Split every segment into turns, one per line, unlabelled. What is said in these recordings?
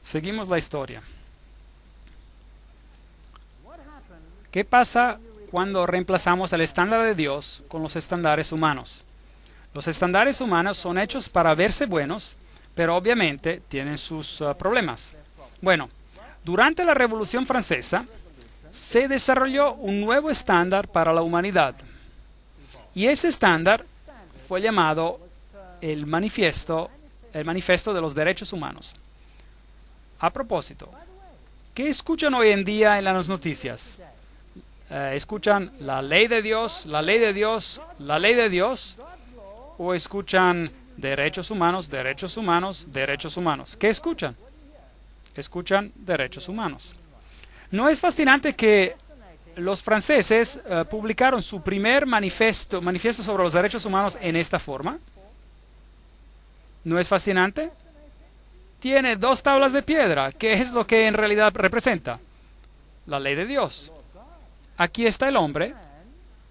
Seguimos la historia. ¿Qué pasa cuando reemplazamos el estándar de Dios con los estándares humanos? Los estándares humanos son hechos para verse buenos, pero obviamente tienen sus problemas. Bueno, durante la Revolución Francesa se desarrolló un nuevo estándar para la humanidad. Y ese estándar fue llamado el Manifiesto de los Derechos Humanos. A propósito, ¿qué escuchan hoy en día en las noticias? ¿Escuchan la ley de Dios, la ley de Dios, la ley de Dios? ¿O escuchan derechos humanos, derechos humanos, derechos humanos? ¿Qué escuchan? Escuchan derechos humanos. ¿No es fascinante que los franceses publicaron su primer manifiesto sobre los derechos humanos en esta forma? ¿No es fascinante? Tiene 2 tablas de piedra. ¿Qué es lo que en realidad representa? La ley de Dios. Aquí está el hombre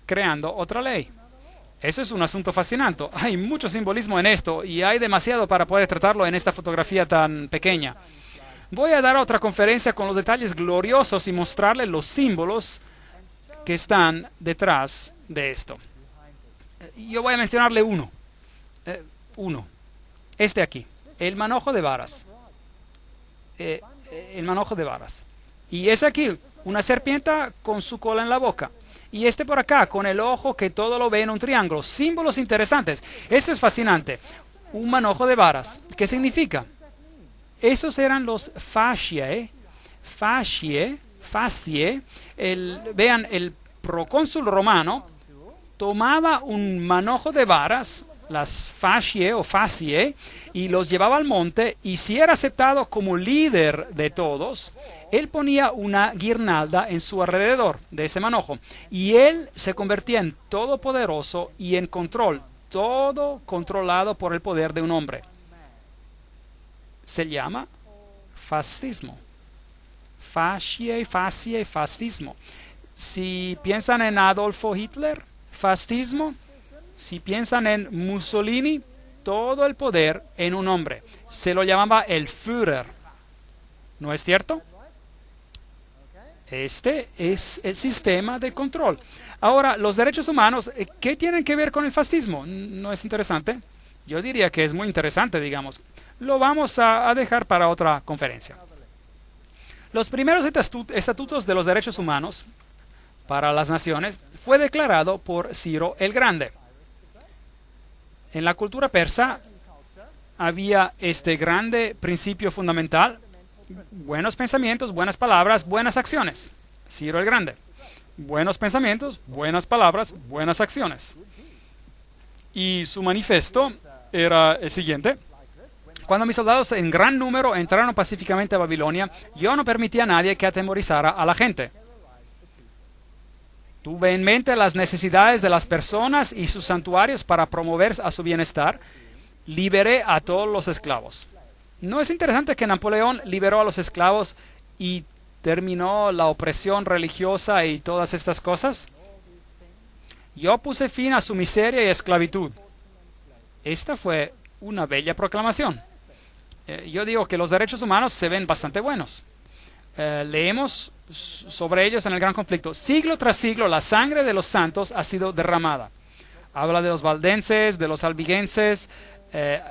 creando otra ley. Eso es un asunto fascinante. Hay mucho simbolismo en esto y hay demasiado para poder tratarlo en esta fotografía tan pequeña. Voy a dar otra conferencia con los detalles gloriosos y mostrarles los símbolos que están detrás de esto. Yo voy a mencionarle uno. Este aquí. El manojo de varas. El manojo de varas. Y es aquí, una serpiente con su cola en la boca. Y este por acá, con el ojo que todo lo ve en un triángulo. Símbolos interesantes. Esto es fascinante. Un manojo de varas. ¿Qué significa? Esos eran los fasciae. Vean, el procónsul romano tomaba un manojo de varas, las fasciae o fasciae, y los llevaba al monte, y si era aceptado como líder de todos, él ponía una guirnalda en su alrededor de ese manojo, y él se convertía en todopoderoso y en control, todo controlado por el poder de un hombre. Se llama fascismo. Fasciae, fascismo. Si piensan en Adolfo Hitler, fascismo. Si piensan en Mussolini, todo el poder en un hombre. Se lo llamaba el Führer. ¿No es cierto? Este es el sistema de control. Ahora, los derechos humanos, ¿qué tienen que ver con el fascismo? ¿No es interesante? Yo diría que es muy interesante, digamos. Lo vamos a dejar para otra conferencia. Los primeros estatutos de los derechos humanos para las naciones fue declarado por Ciro el Grande. En la cultura persa había este grande principio fundamental: buenos pensamientos, buenas palabras, buenas acciones. Ciro el Grande. Buenos pensamientos, buenas palabras, buenas acciones. Y su manifiesto era el siguiente. Cuando mis soldados en gran número entraron pacíficamente a Babilonia, yo no permití a nadie que atemorizara a la gente. Tuve en mente las necesidades de las personas y sus santuarios para promover a su bienestar. Liberé a todos los esclavos. ¿No es interesante que Napoleón liberó a los esclavos y terminó la opresión religiosa y todas estas cosas? Yo puse fin a su miseria y esclavitud. Esta fue una bella proclamación. Yo digo que los derechos humanos se ven bastante buenos. Leemos sobre ellos en el Gran Conflicto. Siglo tras siglo la sangre de los santos ha sido derramada. Habla de los valdenses, de los albigenses,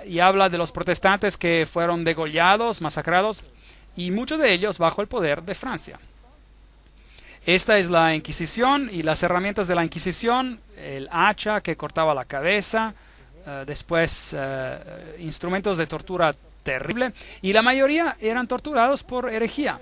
y habla de los protestantes que fueron degollados, masacrados, y muchos de ellos bajo el poder de Francia. Esta es la Inquisición y las herramientas de la Inquisición: el hacha que cortaba la cabeza, después instrumentos de tortura terrible, y la mayoría eran torturados por herejía.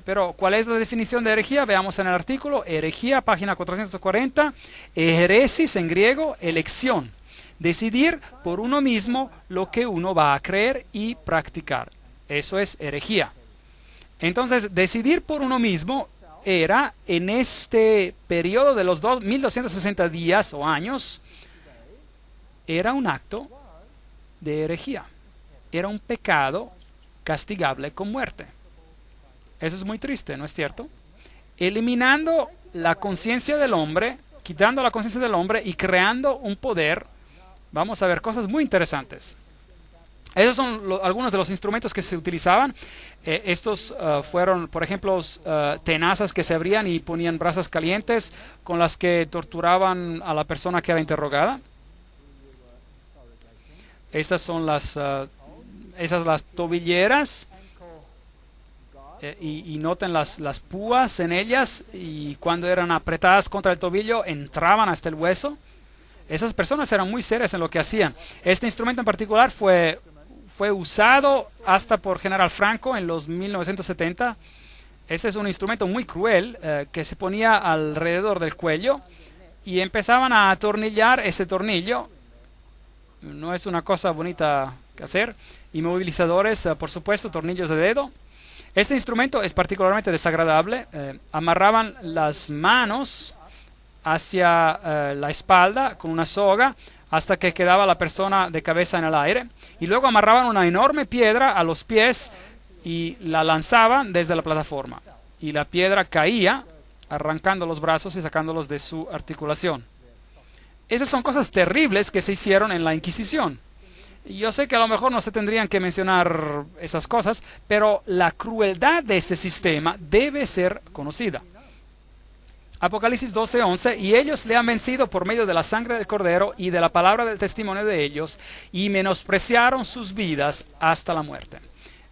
Pero, ¿cuál es la definición de herejía? Veamos en el artículo. Herejía, página 440. Heresis en griego, elección. Decidir por uno mismo lo que uno va a creer y practicar. Eso es herejía. Entonces, decidir por uno mismo era, en este periodo de los 1260 días o años, era un acto de herejía. Era un pecado castigable con muerte. Eso es muy triste, ¿no es cierto? Eliminando la conciencia del hombre, quitando la conciencia del hombre y creando un poder, vamos a ver cosas muy interesantes. Esos son algunos de los instrumentos que se utilizaban. Estos fueron, por ejemplo, tenazas que se abrían y ponían brasas calientes con las que torturaban a la persona que era interrogada. Estas son las tobilleras. Y noten las púas en ellas, y cuando eran apretadas contra el tobillo entraban hasta el hueso. Esas personas eran muy serias en lo que hacían. Este instrumento en particular fue usado hasta por General Franco en los 1970. Este es un instrumento muy cruel que se ponía alrededor del cuello y empezaban a atornillar ese tornillo. No es una cosa bonita que hacer. Inmovilizadores, por supuesto, tornillos de dedo. Este instrumento es particularmente desagradable. Amarraban las manos hacia la espalda con una soga hasta que quedaba la persona de cabeza en el aire, y luego amarraban una enorme piedra a los pies y la lanzaban desde la plataforma, y la piedra caía arrancando los brazos y sacándolos de su articulación. Esas son cosas terribles que se hicieron en la Inquisición. Yo sé que a lo mejor no se tendrían que mencionar esas cosas, pero la crueldad de este sistema debe ser conocida. Apocalipsis 12:11, y ellos le han vencido por medio de la sangre del Cordero y de la palabra del testimonio de ellos, y menospreciaron sus vidas hasta la muerte.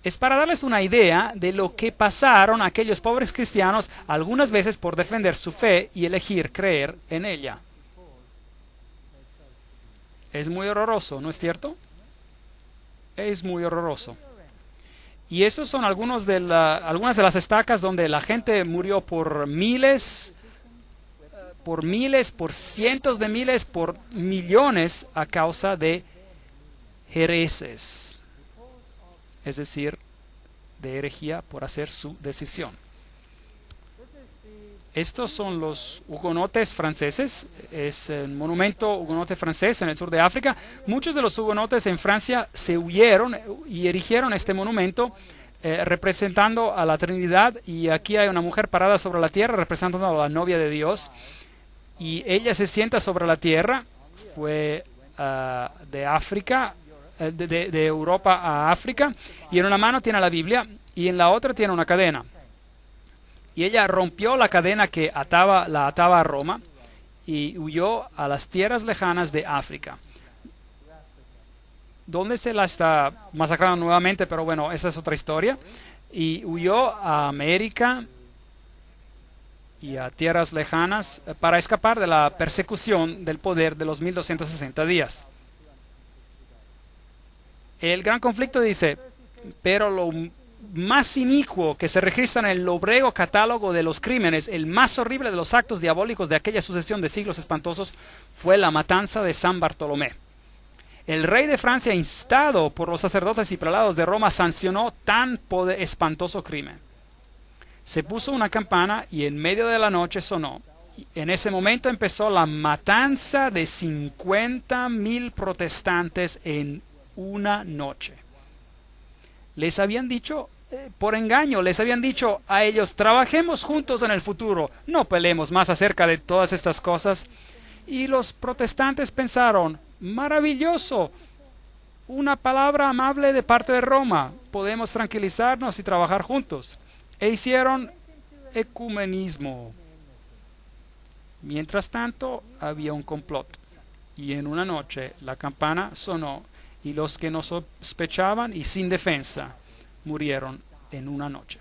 Es para darles una idea de lo que pasaron aquellos pobres cristianos algunas veces por defender su fe y elegir creer en ella. Es muy horroroso, ¿no es cierto? Es muy horroroso. Y estos son algunas de las estacas donde la gente murió por miles, por cientos de miles, por millones a causa de hereses, es decir, de herejía por hacer su decisión. Estos son los hugonotes franceses. Es un monumento hugonote francés en el sur de África. Muchos de los hugonotes en Francia se huyeron y erigieron este monumento representando a la Trinidad. Y aquí hay una mujer parada sobre la tierra representando a la novia de Dios. Y ella se sienta sobre la tierra. Fue de África, de Europa a África. Y en una mano tiene la Biblia y en la otra tiene una cadena. Y ella rompió la cadena que la ataba a Roma y huyó a las tierras lejanas de África, donde se la está masacrando nuevamente, pero bueno, esa es otra historia. Y huyó a América y a tierras lejanas para escapar de la persecución del poder de los 1260 días. El Gran Conflicto dice, pero lo más inicuo que se registra en el lóbrego catálogo de los crímenes, el más horrible de los actos diabólicos de aquella sucesión de siglos espantosos, fue la matanza de San Bartolomé. El rey de Francia, instado por los sacerdotes y prelados de Roma, sancionó tan espantoso crimen. Se puso una campana y en medio de la noche sonó. En ese momento empezó la matanza de 50,000 protestantes en una noche. Les habían dicho, por engaño, les habían dicho a ellos: trabajemos juntos en el futuro, no peleemos más acerca de todas estas cosas. Y los protestantes pensaron: maravilloso, una palabra amable de parte de Roma, podemos tranquilizarnos y trabajar juntos. E hicieron ecumenismo. Mientras tanto, había un complot, y en una noche la campana sonó, y los que no sospechaban y sin defensa murieron en una noche.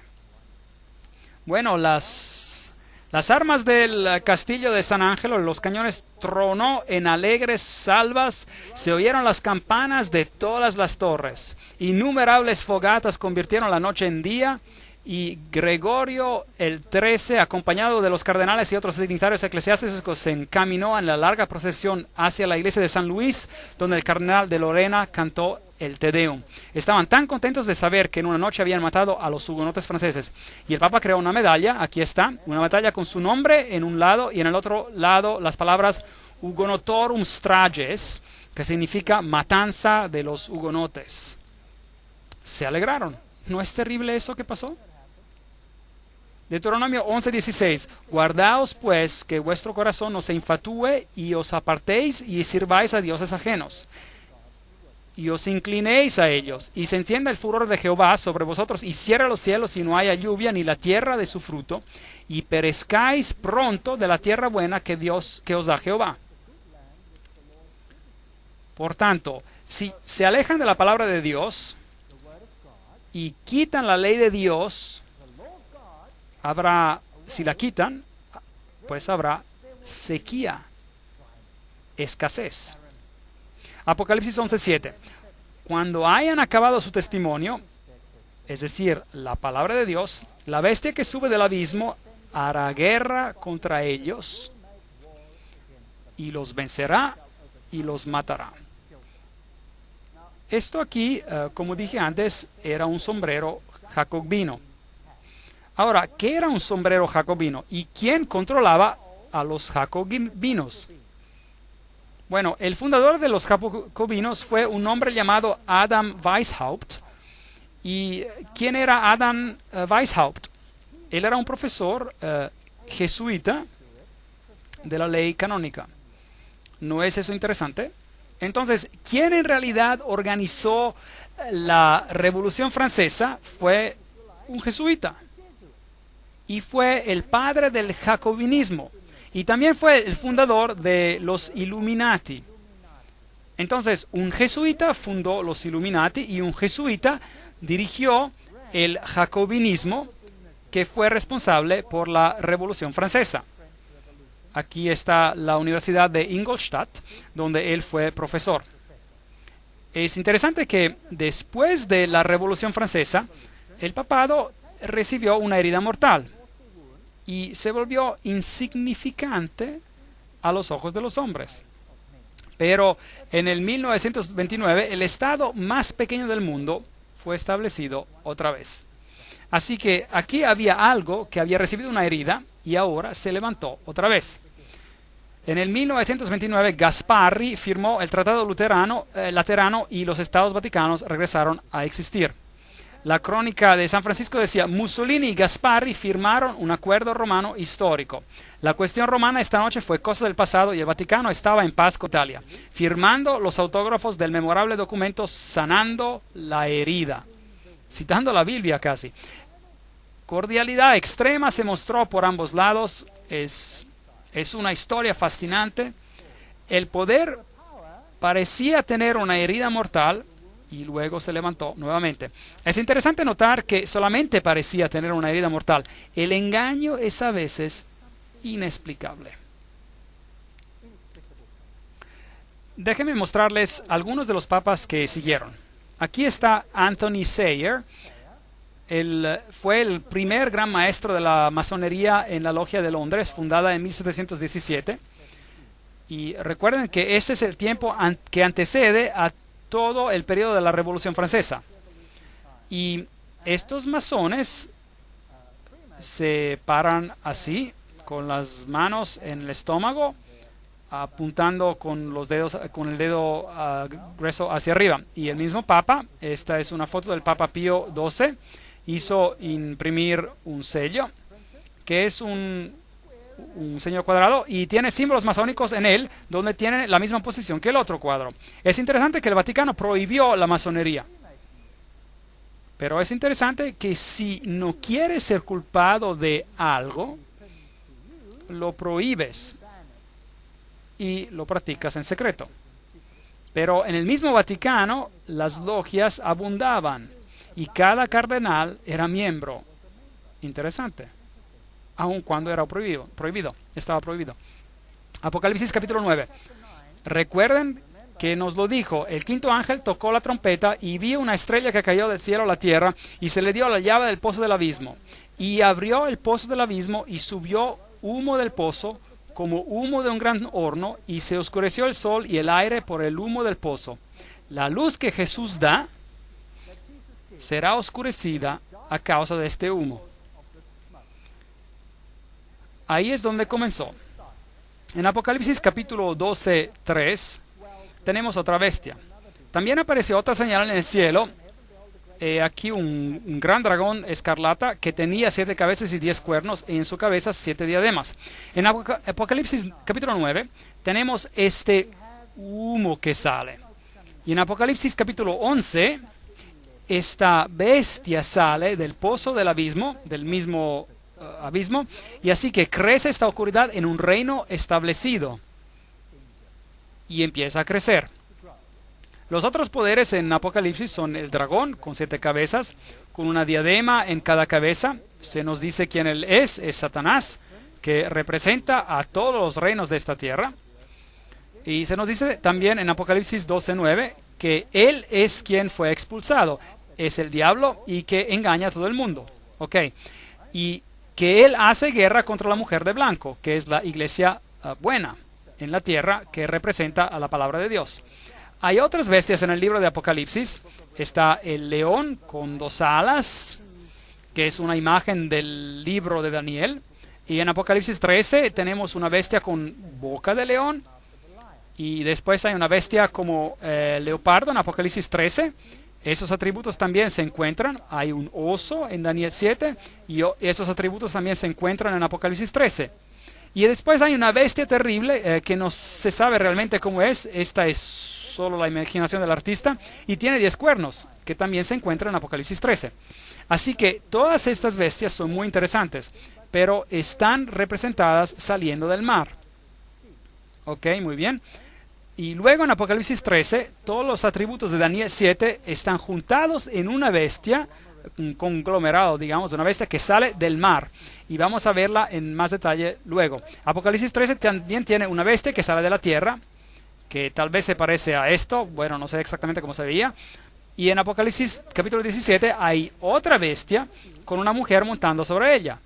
Bueno, las armas del castillo de San Ángelo, los cañones tronó en alegres salvas, se oyeron las campanas de todas las torres. Innumerables fogatas convirtieron la noche en día, y Gregorio el XIII, acompañado de los cardenales y otros dignatarios eclesiásticos, se encaminó en la larga procesión hacia la iglesia de San Luis, donde el cardenal de Lorena cantó el Te Deum. Estaban tan contentos de saber que en una noche habían matado a los hugonotes franceses. Y el Papa creó una medalla, aquí está, una medalla con su nombre en un lado y en el otro lado las palabras Hugonotorum Strages, que significa matanza de los hugonotes. Se alegraron. ¿No es terrible eso que pasó? Deuteronomio 11:16. Guardaos pues que vuestro corazón no se infatúe y os apartéis y sirváis a dioses ajenos, y os inclinéis a ellos, y se encienda el furor de Jehová sobre vosotros, y cierre los cielos y no haya lluvia ni la tierra de su fruto, y perezcáis pronto de la tierra buena que os da Jehová. Por tanto, si se alejan de la palabra de Dios y quitan la ley de Dios, si la quitan, pues habrá sequía, escasez. Apocalipsis 11:7. Cuando hayan acabado su testimonio, es decir, la palabra de Dios, la bestia que sube del abismo hará guerra contra ellos y los vencerá y los matará. Esto aquí, como dije antes, era un sombrero jacobino. Ahora, ¿qué era un sombrero jacobino? ¿Y quién controlaba a los jacobinos? Bueno, el fundador de los jacobinos fue un hombre llamado Adam Weishaupt. ¿Y quién era Adam Weishaupt? Él era un profesor jesuita de la ley canónica. ¿No es eso interesante? Entonces, ¿quién en realidad organizó la Revolución Francesa? Fue un jesuita. Y fue el padre del jacobinismo. Y también fue el fundador de los Illuminati. Entonces, un jesuita fundó los Illuminati y un jesuita dirigió el jacobinismo, que fue responsable por la Revolución Francesa. Aquí está la Universidad de Ingolstadt, donde él fue profesor. Es interesante que después de la Revolución Francesa, el papado recibió una herida mortal y se volvió insignificante a los ojos de los hombres. Pero en el 1929, el estado más pequeño del mundo fue establecido otra vez. Así que aquí había algo que había recibido una herida y ahora se levantó otra vez. En el 1929, Gasparri firmó el Tratado Laterano y los Estados Vaticanos regresaron a existir. La crónica de San Francisco decía: Mussolini y Gasparri firmaron un acuerdo romano histórico. La cuestión romana esta noche fue cosa del pasado y el Vaticano estaba en paz con Italia, firmando los autógrafos del memorable documento sanando la herida, citando la Biblia casi. Cordialidad extrema se mostró por ambos lados. Es una historia fascinante. El poder parecía tener una herida mortal y luego se levantó nuevamente. Es interesante notar que solamente parecía tener una herida mortal. El engaño es a veces inexplicable. Déjenme mostrarles algunos de los papas que siguieron. Aquí está Anthony Sayer. Él fue el primer gran maestro de la masonería en la Logia de Londres, fundada en 1717. Y recuerden que este es el tiempo que antecede a todo el periodo de la Revolución Francesa. Y estos masones se paran así, con las manos en el estómago, apuntando con los dedos, con el dedo grueso hacia arriba. Y el mismo Papa, esta es una foto del Papa Pío XII, hizo imprimir un sello, que es un sello cuadrado y tiene símbolos masónicos en él, donde tiene la misma posición que el otro cuadro. Es interesante que el Vaticano prohibió la masonería. Pero es interesante que si no quieres ser culpado de algo, lo prohíbes y lo practicas en secreto. Pero en el mismo Vaticano las logias abundaban y cada cardenal era miembro. Interesante. Aun cuando era prohibido, estaba prohibido. Apocalipsis capítulo 9. Recuerden que nos lo dijo, el quinto ángel tocó la trompeta y vi una estrella que cayó del cielo a la tierra y se le dio la llave del pozo del abismo. Y abrió el pozo del abismo y subió humo del pozo como humo de un gran horno y se oscureció el sol y el aire por el humo del pozo. La luz que Jesús da será oscurecida a causa de este humo. Ahí es donde comenzó. En Apocalipsis capítulo 12, 3, tenemos otra bestia. También apareció otra señal en el cielo. Aquí un gran dragón escarlata que tenía 7 cabezas y 10 cuernos, y en su cabeza 7 diademas. En Apocalipsis capítulo 9 tenemos este humo que sale. Y en Apocalipsis capítulo 11, esta bestia sale del pozo del abismo, del mismo abismo, y así que crece esta oscuridad en un reino establecido y empieza a crecer. Los otros poderes en Apocalipsis son el dragón con 7 cabezas, con una diadema en cada cabeza. Se nos dice quién él es Satanás, que representa a todos los reinos de esta tierra. Y se nos dice también en Apocalipsis 12:9 que él es quien fue expulsado, es el diablo y que engaña a todo el mundo. Ok, y que él hace guerra contra la mujer de blanco, que es la iglesia buena en la tierra, que representa a la palabra de Dios. Hay otras bestias en el libro de Apocalipsis. Está el león con 2 alas, que es una imagen del libro de Daniel. Y en Apocalipsis 13 tenemos una bestia con boca de león. Y después hay una bestia como leopardo en Apocalipsis 13. Esos atributos también se encuentran. Hay un oso en Daniel 7 y esos atributos también se encuentran en Apocalipsis 13. Y después hay una bestia terrible que no se sabe realmente cómo es. Esta es solo la imaginación del artista y tiene 10 cuernos que también se encuentran en Apocalipsis 13. Así que todas estas bestias son muy interesantes, pero están representadas saliendo del mar. Ok, muy bien. Y luego en Apocalipsis 13, todos los atributos de Daniel 7 están juntados en una bestia, un conglomerado, digamos, de una bestia que sale del mar. Y vamos a verla en más detalle luego. Apocalipsis 13 también tiene una bestia que sale de la tierra, que tal vez se parece a esto, bueno, no sé exactamente cómo se veía. Y en Apocalipsis capítulo 17 hay otra bestia con una mujer montando sobre ella.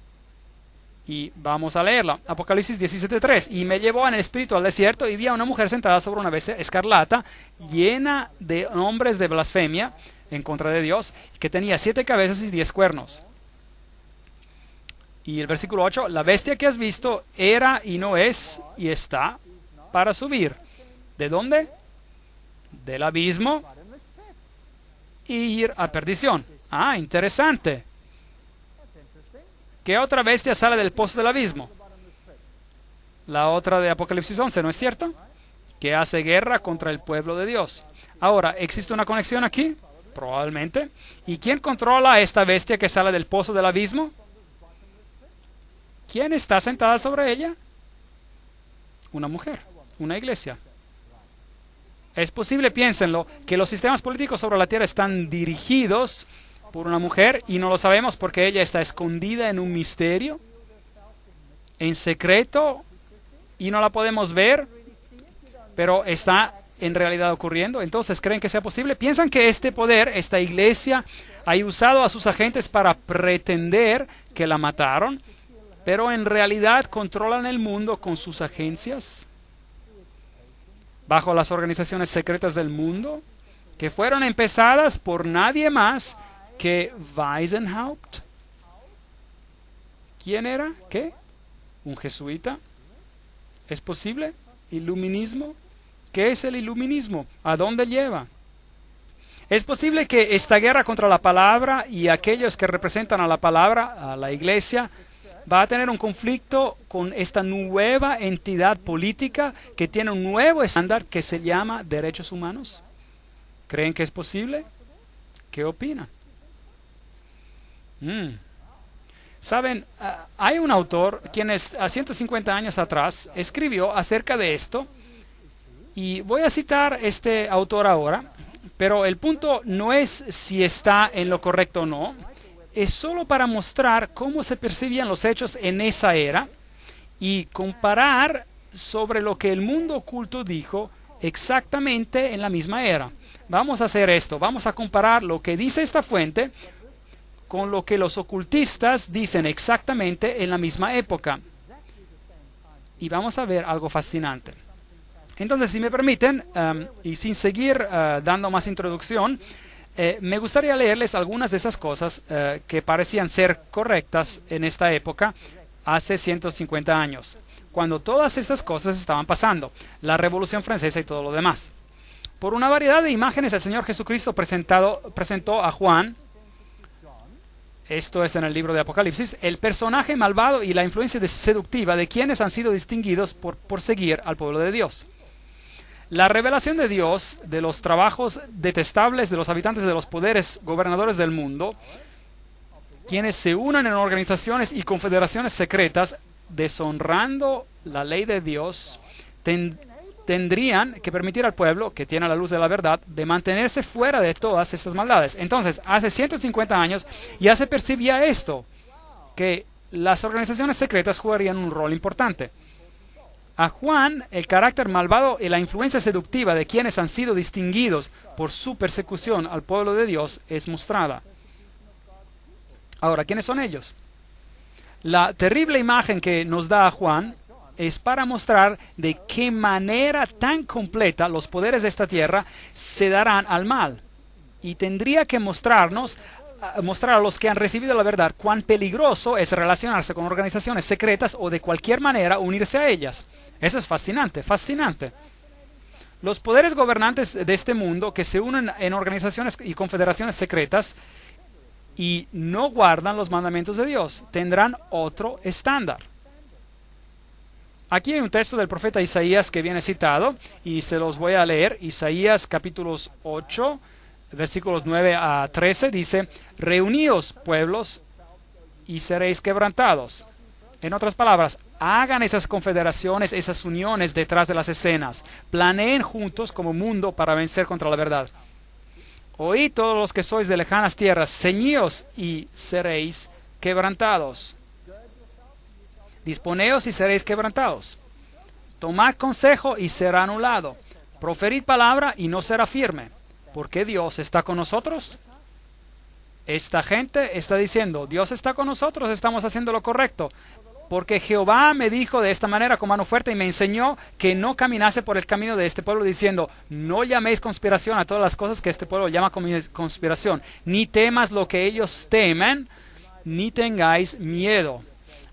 Y vamos a leerla. Apocalipsis 17:3. Y me llevó en el espíritu al desierto y vi a una mujer sentada sobre una bestia escarlata, llena de nombres de blasfemia en contra de Dios, que tenía 7 cabezas y 10 cuernos. Y el versículo 8. La bestia que has visto era y no es y está para subir. ¿De dónde? Del abismo y ir a perdición. Ah, interesante. ¿Qué otra bestia sale del pozo del abismo? La otra de Apocalipsis 11, ¿no es cierto? Que hace guerra contra el pueblo de Dios. Ahora, ¿existe una conexión aquí? Probablemente. ¿Y quién controla a esta bestia que sale del pozo del abismo? ¿Quién está sentada sobre ella? Una mujer, una iglesia. Es posible, piénsenlo, que los sistemas políticos sobre la tierra están dirigidos por una mujer y no lo sabemos porque ella está escondida en un misterio, en secreto, y no la podemos ver, pero está en realidad ocurriendo. Entonces, ¿creen que sea posible? ¿Piensan que este poder, esta iglesia, ha usado a sus agentes para pretender que la mataron, pero en realidad controlan el mundo con sus agencias? bajo las organizaciones secretas del mundo, que fueron empezadas por nadie más que Weishaupt. ¿Quién era? ¿Qué? ¿Un jesuita? ¿Es posible? ¿Iluminismo? ¿Qué es el iluminismo? ¿A dónde lleva? Es posible que esta guerra contra la palabra y aquellos que representan a la palabra, a la iglesia, va a tener un conflicto con esta nueva entidad política que tiene un nuevo estándar que se llama derechos humanos. ¿Creen que es posible? ¿Qué opinan? Saben, hay un autor quien a 150 años atrás escribió acerca de esto, y voy a citar este autor ahora, pero el punto no es si está en lo correcto o no, es solo para mostrar cómo se percibían los hechos en esa era y comparar sobre lo que el mundo oculto dijo exactamente en la misma era. Vamos a hacer esto, vamos a comparar lo que dice esta fuente con lo que los ocultistas dicen exactamente en la misma época. Y vamos a ver algo fascinante. Entonces, si me permiten, y sin seguir dando más introducción, me gustaría leerles algunas de esas cosas que parecían ser correctas en esta época, hace 150 años, cuando todas estas cosas estaban pasando, la Revolución Francesa y todo lo demás. Por una variedad de imágenes, el Señor Jesucristo presentó a Juan, esto es en el libro de Apocalipsis, el personaje malvado y la influencia seductiva de quienes han sido distinguidos por seguir al pueblo de Dios. La revelación de Dios de los trabajos detestables de los habitantes de los poderes gobernadores del mundo, quienes se unen en organizaciones y confederaciones secretas, deshonrando la ley de Dios, tendrían que permitir al pueblo, que tiene la luz de la verdad, de mantenerse fuera de todas estas maldades. Entonces, hace 150 años ya se percibía esto, que las organizaciones secretas jugarían un rol importante. A Juan, el carácter malvado y la influencia seductiva de quienes han sido distinguidos por su persecución al pueblo de Dios es mostrada. Ahora, ¿quiénes son ellos? La terrible imagen que nos da a Juan es para mostrar de qué manera tan completa los poderes de esta tierra se darán al mal. Y tendría que mostrar a los que han recibido la verdad cuán peligroso es relacionarse con organizaciones secretas o de cualquier manera unirse a ellas. Eso es fascinante, fascinante. Los poderes gobernantes de este mundo que se unen en organizaciones y confederaciones secretas y no guardan los mandamientos de Dios tendrán otro estándar. Aquí hay un texto del profeta Isaías que viene citado y se los voy a leer. Isaías capítulos 8, versículos 9 a 13 dice: Reuníos, pueblos, y seréis quebrantados. En otras palabras, hagan esas confederaciones, esas uniones detrás de las escenas. Planeen juntos como mundo para vencer contra la verdad. Oíd todos los que sois de lejanas tierras, ceñíos y seréis quebrantados. Disponeos y seréis quebrantados. Tomad consejo y será anulado. Proferid palabra y no será firme. ¿Por qué Dios está con nosotros? Esta gente está diciendo, Dios está con nosotros, estamos haciendo lo correcto. Porque Jehová me dijo de esta manera con mano fuerte y me enseñó que no caminase por el camino de este pueblo, diciendo, no llaméis conspiración a todas las cosas que este pueblo llama conspiración, ni temas lo que ellos temen, ni tengáis miedo.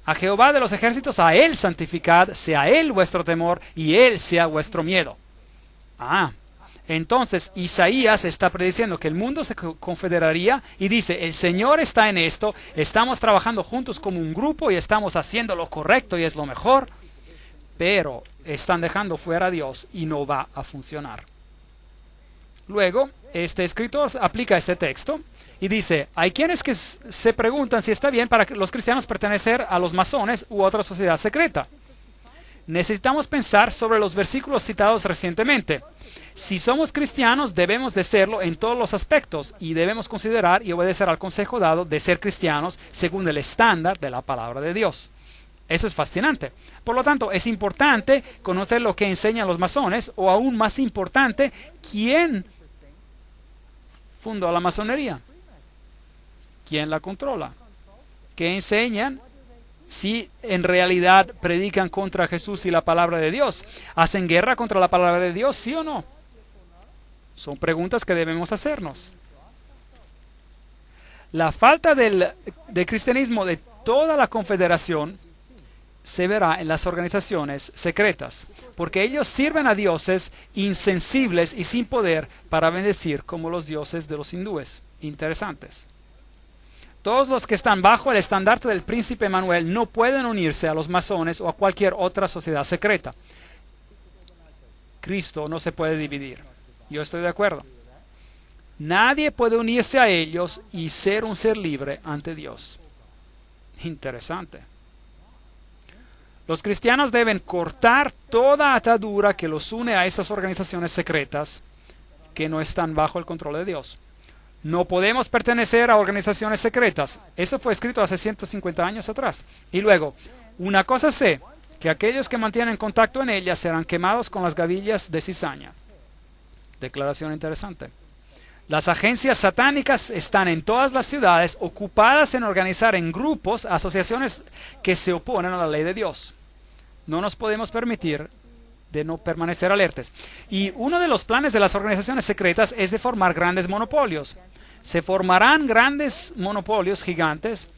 A Jehová de los ejércitos, a Él santificad, sea Él vuestro temor y Él sea vuestro miedo. Entonces Isaías está prediciendo que el mundo se confederaría y dice, el Señor está en esto, estamos trabajando juntos como un grupo y estamos haciendo lo correcto y es lo mejor, pero están dejando fuera a Dios y no va a funcionar. Luego, este escritor aplica este texto y dice, hay quienes que se preguntan si está bien para los cristianos pertenecer a los masones u otra sociedad secreta. Necesitamos pensar sobre los versículos citados recientemente. Si somos cristianos, debemos de serlo en todos los aspectos y debemos considerar y obedecer al consejo dado de ser cristianos según el estándar de la palabra de Dios. Eso es fascinante. Por lo tanto, es importante conocer lo que enseñan los masones, o aún más importante, quién fundó la masonería, quién la controla, qué enseñan si en realidad predican contra Jesús y la palabra de Dios. ¿Hacen guerra contra la palabra de Dios, sí o no? Son preguntas que debemos hacernos. La falta de cristianismo de toda la confederación se verá en las organizaciones secretas, porque ellos sirven a dioses insensibles y sin poder para bendecir, como los dioses de los hindúes. Interesantes. Todos los que están bajo el estandarte del príncipe Manuel no pueden unirse a los masones o a cualquier otra sociedad secreta. Cristo no se puede dividir. Yo estoy de acuerdo. Nadie puede unirse a ellos y ser un ser libre ante Dios. Interesante. Los cristianos deben cortar toda atadura que los une a estas organizaciones secretas que no están bajo el control de Dios. No podemos pertenecer a organizaciones secretas. Eso fue escrito hace 150 años atrás. Y luego, una cosa sé, que aquellos que mantienen contacto en ellas serán quemados con las gavillas de cizaña. Declaración interesante. Las agencias satánicas están en todas las ciudades ocupadas en organizar en grupos asociaciones que se oponen a la ley de Dios. No nos podemos permitir de no permanecer alertas. Y uno de los planes de las organizaciones secretas es de formar grandes monopolios. Se formarán grandes monopolios gigantes.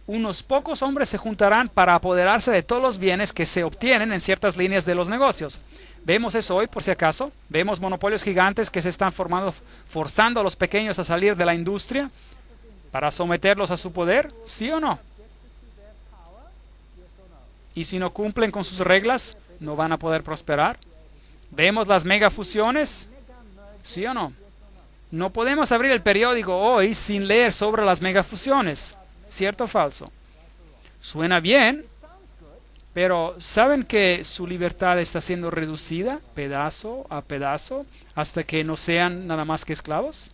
Unos pocos hombres se juntarán para apoderarse de todos los bienes que se obtienen en ciertas líneas de los negocios. Vemos eso hoy, por si acaso. Vemos monopolios gigantes que se están formando, forzando a los pequeños a salir de la industria para someterlos a su poder, ¿sí o no? Y si no cumplen con sus reglas, no van a poder prosperar. Vemos las megafusiones, ¿sí o no? No podemos abrir el periódico hoy sin leer sobre las megafusiones. ¿Cierto o falso? Suena bien, pero ¿saben que su libertad está siendo reducida pedazo a pedazo hasta que no sean nada más que esclavos?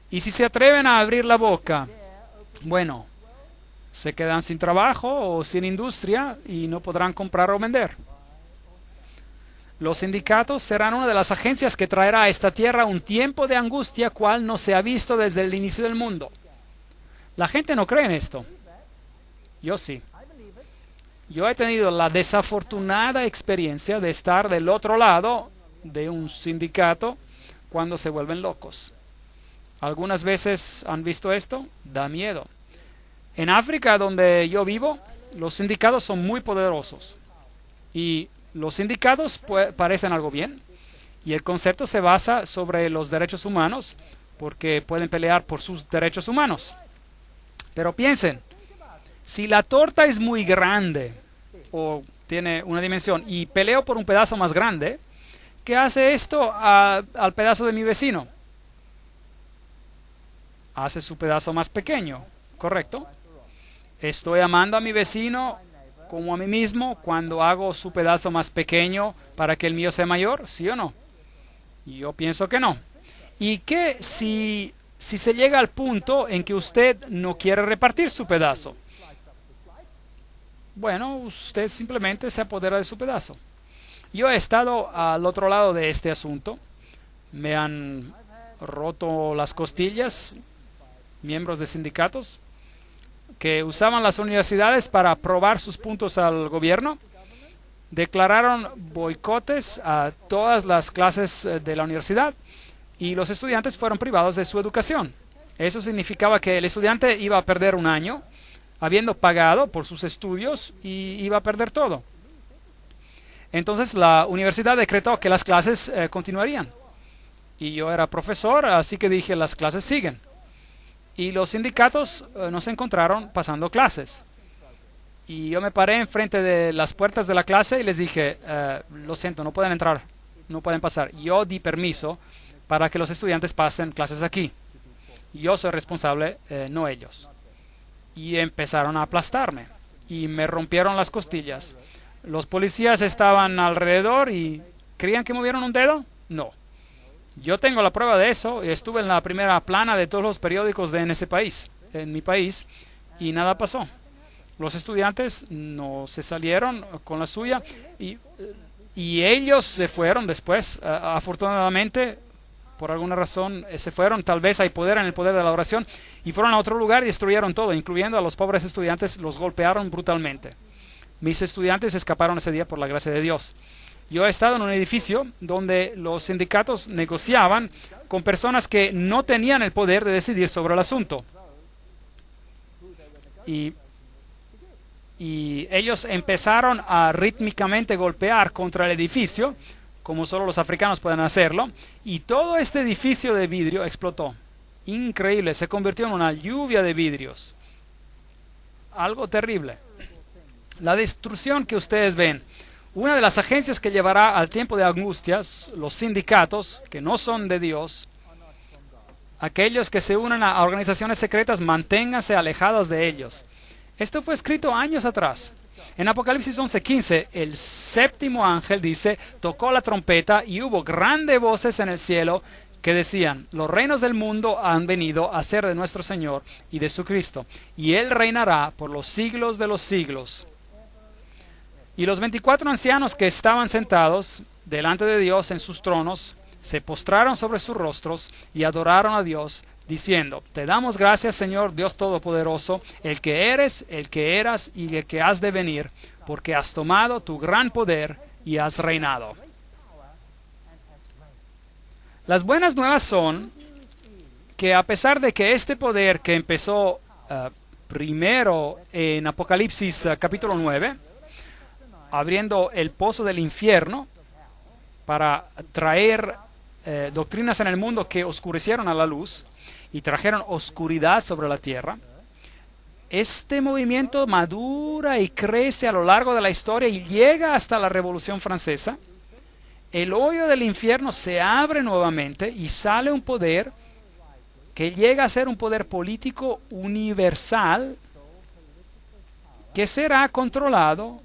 Y si se atreven a abrir la boca, bueno, se quedan sin trabajo o sin industria y no podrán comprar o vender. Los sindicatos serán una de las agencias que traerá a esta tierra un tiempo de angustia cual no se ha visto desde el inicio del mundo. La gente no cree en esto. Yo sí. Yo he tenido la desafortunada experiencia de estar del otro lado de un sindicato cuando se vuelven locos. ¿Algunas veces han visto esto? Da miedo. En África, donde yo vivo, los sindicatos son muy poderosos. Y los sindicatos parecen algo bien. Y el concepto se basa sobre los derechos humanos, porque pueden pelear por sus derechos humanos. Pero piensen, si la torta es muy grande o tiene una dimensión y peleo por un pedazo más grande, ¿qué hace esto al pedazo de mi vecino? Hace su pedazo más pequeño, ¿correcto? Estoy amando a mi vecino como a mí mismo cuando hago su pedazo más pequeño para que el mío sea mayor, ¿sí o no? Yo pienso que no. ¿Y qué si se llega al punto en que usted no quiere repartir su pedazo? Bueno, usted simplemente se apodera de su pedazo. Yo he estado al otro lado de este asunto. Me han roto las costillas miembros de sindicatos que usaban las universidades para probar sus puntos al gobierno. Declararon boicotes a todas las clases de la universidad y los estudiantes fueron privados de su educación. Eso significaba que el estudiante iba a perder un año habiendo pagado por sus estudios y iba a perder todo. Entonces la universidad decretó que las clases continuarían. Y yo era profesor, así que dije, las clases siguen. Y los sindicatos nos encontraron pasando clases. Y yo me paré enfrente de las puertas de la clase y les dije, lo siento, no pueden entrar, no pueden pasar. Yo di permiso para que los estudiantes pasen clases aquí. Yo soy responsable, no ellos. Y empezaron a aplastarme y me rompieron las costillas. Los policías estaban alrededor y ¿creían que movieron un dedo? No. Yo tengo la prueba de eso y estuve en la primera plana de todos los periódicos en ese país, en mi país, y nada pasó. Los estudiantes no se salieron con la suya y ellos se fueron después, afortunadamente, por alguna razón se fueron, tal vez hay poder en el poder de la oración, y fueron a otro lugar y destruyeron todo, incluyendo a los pobres estudiantes, los golpearon brutalmente. Mis estudiantes escaparon ese día por la gracia de Dios. Yo he estado en un edificio donde los sindicatos negociaban con personas que no tenían el poder de decidir sobre el asunto. Y ellos empezaron a rítmicamente golpear contra el edificio, como solo los africanos pueden hacerlo, y todo este edificio de vidrio explotó. Increíble, se convirtió en una lluvia de vidrios. Algo terrible. La destrucción que ustedes ven. Una de las agencias que llevará al tiempo de angustias, los sindicatos, que no son de Dios, aquellos que se unen a organizaciones secretas, manténganse alejados de ellos. Esto fue escrito años atrás. En Apocalipsis 11:15, el séptimo ángel dice, tocó la trompeta y hubo grandes voces en el cielo que decían, los reinos del mundo han venido a ser de nuestro Señor y de su Cristo, y Él reinará por los siglos de los siglos. Y los 24 ancianos que estaban sentados delante de Dios en sus tronos, se postraron sobre sus rostros y adoraron a Dios, diciendo, te damos gracias, Señor Dios Todopoderoso, el que eres, el que eras y el que has de venir, porque has tomado tu gran poder y has reinado. Las buenas nuevas son que a pesar de que este poder que empezó primero en Apocalipsis capítulo 9, abriendo el pozo del infierno para traer doctrinas en el mundo que oscurecieron a la luz y trajeron oscuridad sobre la tierra, este movimiento madura y crece a lo largo de la historia y llega hasta la Revolución Francesa. El hoyo del infierno se abre nuevamente y sale un poder que llega a ser un poder político universal que será controlado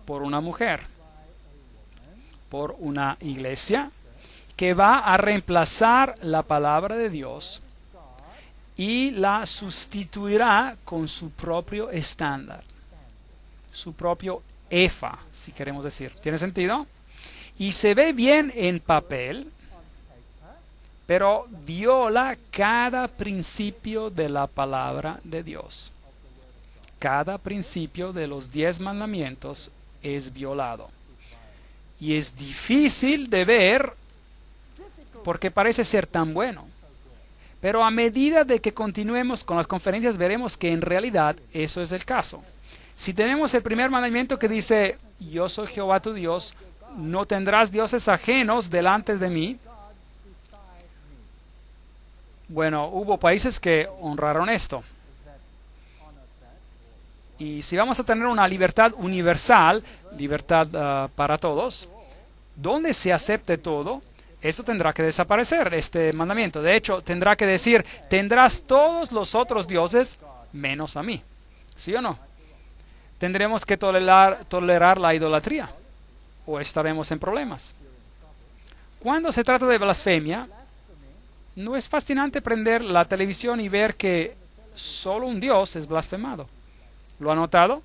por una mujer, por una iglesia que va a reemplazar la palabra de Dios y la sustituirá con su propio estándar, su propio EFA, si queremos decir. ¿Tiene sentido? Y se ve bien en papel, pero viola cada principio de la palabra de Dios. Cada principio de los 10 mandamientos es violado. Y es difícil de ver porque parece ser tan bueno. Pero a medida de que continuemos con las conferencias veremos que en realidad eso es el caso. Si tenemos el primer mandamiento que dice, yo soy Jehová tu Dios, no tendrás dioses ajenos delante de mí. Bueno, hubo países que honraron esto. Y si vamos a tener una libertad universal, libertad para todos, donde se acepte todo, esto tendrá que desaparecer, este mandamiento. De hecho, tendrá que decir, tendrás todos los otros dioses menos a mí. ¿Sí o no? Tendremos que tolerar la idolatría o estaremos en problemas. Cuando se trata de blasfemia, ¿no es fascinante prender la televisión y ver que solo un Dios es blasfemado? ¿Lo ha notado?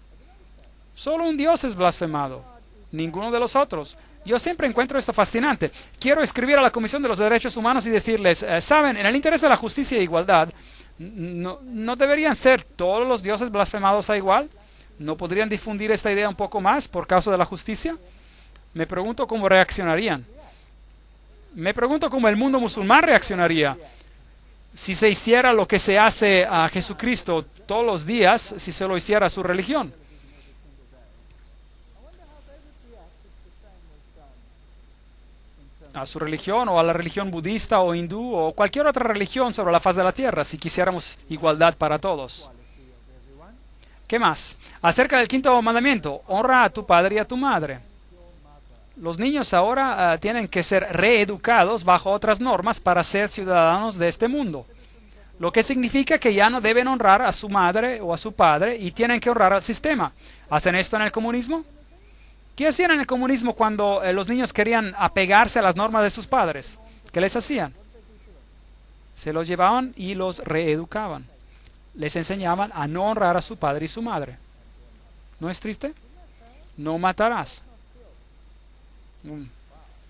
Solo un Dios es blasfemado, ninguno de los otros. Yo siempre encuentro esto fascinante. Quiero escribir a la Comisión de los Derechos Humanos y decirles, saben, en el interés de la justicia e igualdad, ¿no deberían ser todos los dioses blasfemados a igual? ¿No podrían difundir esta idea un poco más por causa de la justicia? Me pregunto cómo reaccionarían. Me pregunto cómo el mundo musulmán reaccionaría si se hiciera lo que se hace a Jesucristo todos los días, si se lo hiciera a su religión. A su religión o a la religión budista o hindú o cualquier otra religión sobre la faz de la tierra, si quisiéramos igualdad para todos. ¿Qué más? Acerca del quinto mandamiento, honra a tu padre y a tu madre. Los niños ahora tienen que ser reeducados bajo otras normas para ser ciudadanos de este mundo. Lo que significa que ya no deben honrar a su madre o a su padre y tienen que honrar al sistema. ¿Hacen esto en el comunismo? ¿Qué hacían en el comunismo cuando los niños querían apegarse a las normas de sus padres? ¿Qué les hacían? Se los llevaban y los reeducaban. Les enseñaban a no honrar a su padre y su madre. ¿No es triste? No matarás.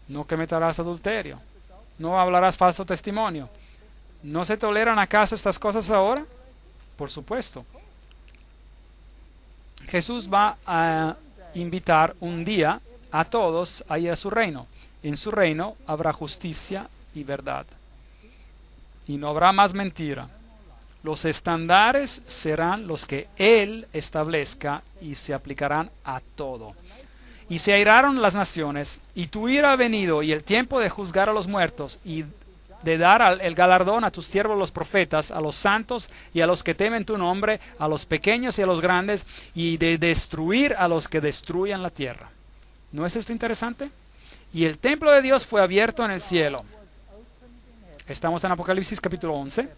No cometerás adulterio. No hablarás falso testimonio. ¿No se toleran acaso estas cosas ahora? Por supuesto. Jesús va a invitar un día a todos a ir a su reino. En su reino habrá justicia y verdad. Y no habrá más mentira. Los estándares serán los que Él establezca y se aplicarán a todo. Y se airaron las naciones, y tu ira ha venido, y el tiempo de juzgar a los muertos, y de dar el galardón a tus siervos los profetas, a los santos y a los que temen tu nombre, a los pequeños y a los grandes, y de destruir a los que destruyan la tierra. ¿No es esto interesante? Y el templo de Dios fue abierto en el cielo. Estamos en Apocalipsis capítulo 11.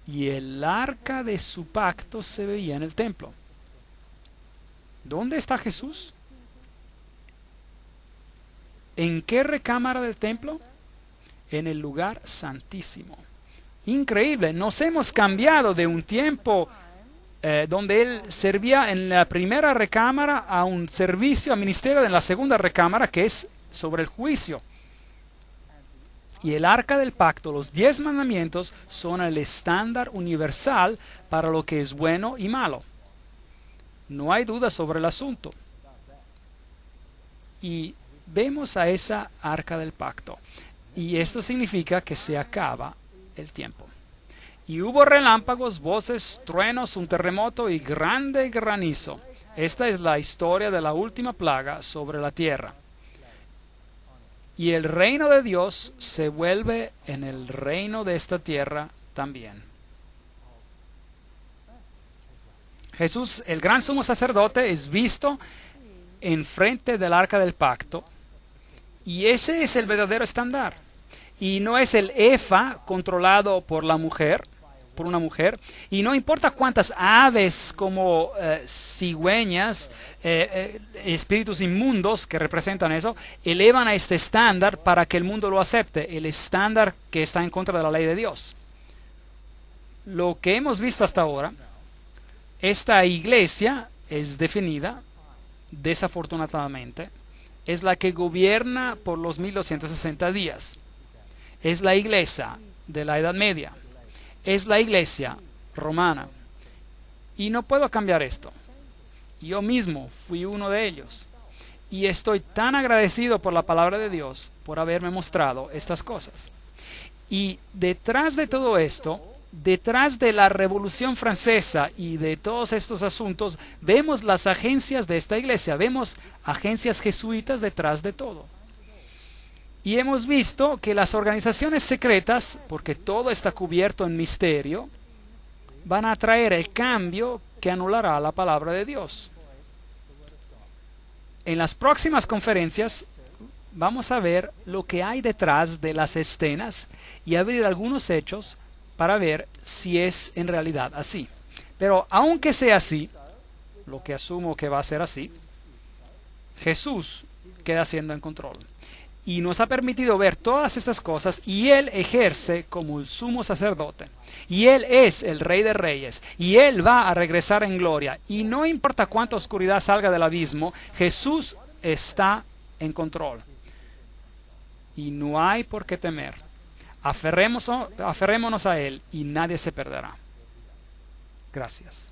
Y el arca de su pacto se veía en el templo. ¿Dónde está Jesús? ¿En qué recámara del templo? En el lugar santísimo. Increíble, nos hemos cambiado de un tiempo donde Él servía en la primera recámara a un servicio, a ministerio en la segunda recámara, que es sobre el juicio. Y el arca del pacto, los 10 mandamientos, son el estándar universal para lo que es bueno y malo. No hay duda sobre el asunto. Y vemos a esa arca del pacto. Y esto significa que se acaba el tiempo. Y hubo relámpagos, voces, truenos, un terremoto y grande granizo. Esta es la historia de la última plaga sobre la tierra. Y el reino de Dios se vuelve en el reino de esta tierra también. Jesús, el gran sumo sacerdote, es visto enfrente del arca del pacto. Y ese es el verdadero estándar. Y no es el efa controlado por la mujer, por una mujer. Y no importa cuántas aves como cigüeñas, espíritus inmundos que representan eso, elevan a este estándar para que el mundo lo acepte. El estándar que está en contra de la ley de Dios. Lo que hemos visto hasta ahora, esta iglesia es definida, desafortunadamente, es la que gobierna por los 1260 días. Es la iglesia de la Edad Media. Es la iglesia romana. Y no puedo cambiar esto. Yo mismo fui uno de ellos. Y estoy tan agradecido por la palabra de Dios por haberme mostrado estas cosas. Y detrás de todo esto, detrás de la Revolución Francesa y de todos estos asuntos, vemos las agencias de esta iglesia. Vemos agencias jesuitas detrás de todo. Y hemos visto que las organizaciones secretas, porque todo está cubierto en misterio, van a traer el cambio que anulará la palabra de Dios. En las próximas conferencias vamos a ver lo que hay detrás de las escenas y abrir algunos hechos para ver si es en realidad así. Pero aunque sea así, lo que asumo que va a ser así, Jesús queda siendo en control. Y nos ha permitido ver todas estas cosas y Él ejerce como el sumo sacerdote. Y Él es el Rey de Reyes. Y Él va a regresar en gloria. Y no importa cuánta oscuridad salga del abismo, Jesús está en control. Y no hay por qué temer. Aferrémonos a Él y nadie se perderá. Gracias.